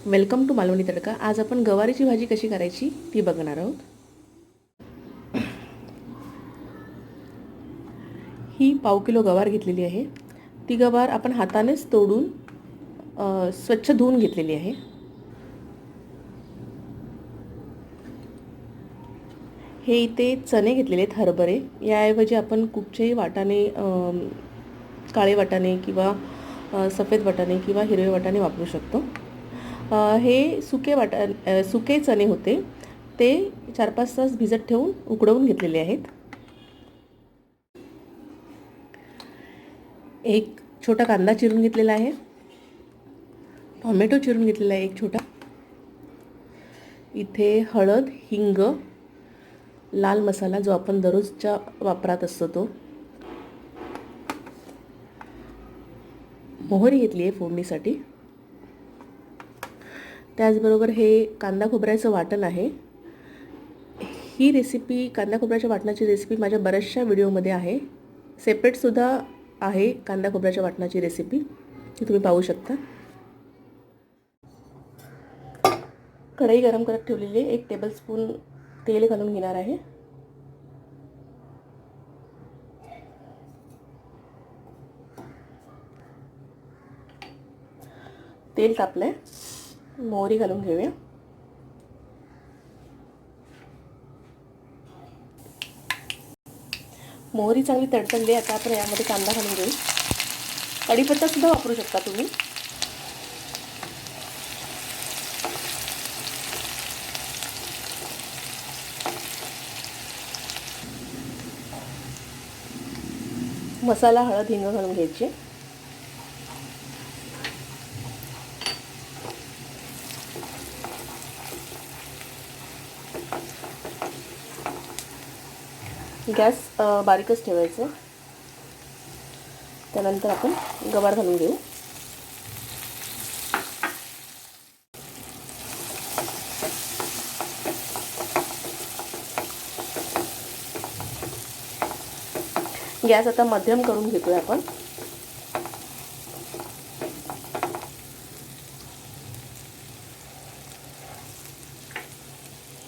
Welcome to Malvani तडका। आज आपण गवारीची भाजी कशी करायची ती बघणार आहोत। ही पाव किलो गवार घेतलेली आहे। ती गवार आपण हातानेच तोडून स्वच्छ धुवून घेतलेली आहे। हे इथे चणे घेतलेले आहेत, हरभरे। याऐवजी आपण कुठचेही वाटाणे, काळे वाटाणे किंवा सफेद वाटाणे किंवा हिरवे वाटाणे वापरू शकतो। हे सुके चणे होते, ते 4-5 तास भिजत ठेवून उकडवून घेतलेले आहेत। एक छोटा कांदा चिरून घेतलेला आहे। टोमॅटो चिरून घेतलेला आहे एक छोटा। इथे हळद, हिंग, लाल मसाला जो आपण दररोजच्या वापरात असतो तो, मोहरी घेतली आहे फोडणीसाठी। त्याचबरोबर हे कांदा खोबऱ्याचं वाटण आहे। ही रेसिपी, कांदा खोबऱ्याच्या वाटणाची रेसिपी माझ्या बऱ्याचशा व्हिडिओमध्ये आहे। सेपरेटसुद्धा आहे कांदा खोबऱ्याच्या वाटणाची रेसिपी, ती तुम्ही पाहू शकता। कढई गरम करत ठेवलेली आहे। 1 टेबलस्पून तेल घालून घेणार आहे। तेल तापलंय, मोहरी घालून घेऊया। मोहरी चांगली तडतडली। आता आपण यामध्ये कांदा घालून घेऊ। कढीपत्ता सुद्धा वापरू शकता तुम्ही। मसाला, हळद, हिंग घालून घ्यायची। गॅस बारीकच ठेवायचा। त्यानंतर आपण गवार घालून घेऊ। गॅस आता मध्यम करून घेतोय आपण।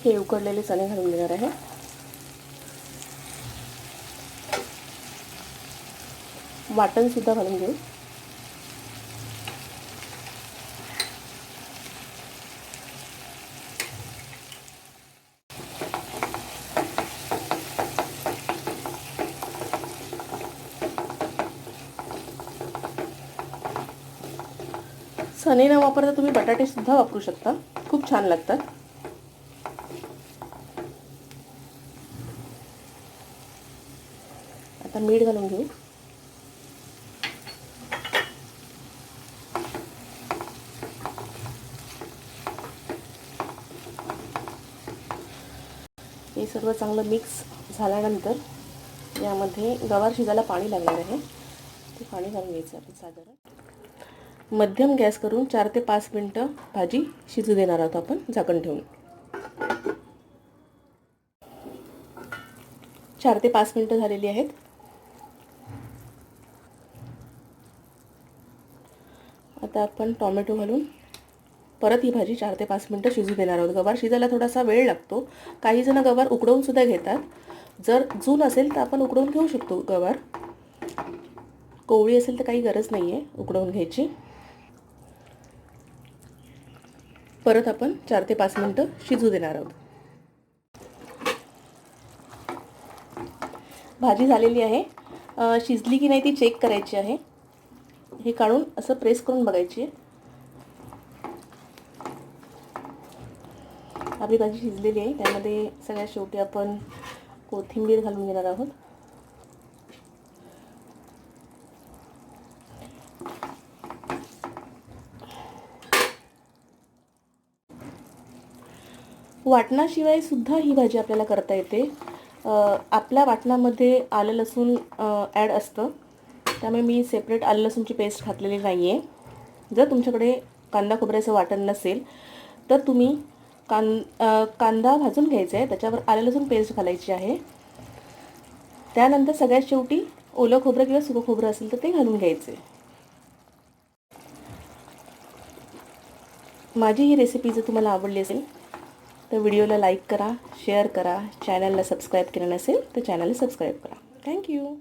हे उकडलेले चणे घालून घेणार आहे। वाटण सुद्धा घालून घेऊ। चणे न वापरता तुम्ही बटाटे सुद्धा वापरू शकता, खूप छान लागतात। आता मीठ घालून घेऊ। हे सर्व चांगलं मिक्स झाल्यानंतर यामध्ये गवार शिजायला पाणी लागणार आहे, ते पाणी घालून घ्यायचं आपण। साधारण मध्यम गॅस करून 4 ते 5 मिनिटं भाजी शिजू देणार आहोत आपण झाकण ठेवून। 4 ते 5 मिनिटं झालेली आहेत। आता आपण टोमॅटो घालून परत ही भाजी 4 ते 5 मिनिटं शिजू देणार आहोत। गवार शिजायला थोडासा वेळ लागतो। काही जण गवार उकडवून सुद्धा घेतात। जर जून असेल तर आपण उकडवून घेऊ शकतो गवार। कोवळी असेल तर काही गरज नाही आहे उकडवून घ्यायची। परत आपण 4 ते 5 मिनिटं शिजू देणार आहोत। भाजी झालेली आहे। शिजली की नाही ती चेक करायची आहे। हे काढून असं प्रेस करून बघायची आहे। आपली भाजी शिजलेली आहे। त्यामध्ये सगळ्यात शेवटी आपण कोथिंबीर घालून घेणार आहोत। वाटणाशिवाय सुद्धा ही भाजी आपल्याला करता येते। आपल्या वाटणामध्ये आलं लसूण ॲड असतं, त्यामुळे मी सेपरेट आलं लसूणची पेस्ट घातलेली नाही आहे। जर तुमच्याकडे कांदा खोबऱ्याचं वाटण नसेल तर तुम्ही कांदा भाजून घ्यायचा आहे, त्याच्यावर आलं लसूण पेस्ट घालायची आहे। त्यानंतर सगळ्यात शेवटी ओलं खोबरं किंवा सुकं खोबरं असेल तर ते घालून घ्यायचे। माझी ही रेसिपी जर तुम्हाला आवडली असेल तर व्हिडिओला लाईक करा, शेअर करा, चॅनलला सबस्क्राईब केलं नसेल तर चॅनलला सबस्क्राईब करा. थँक्यू.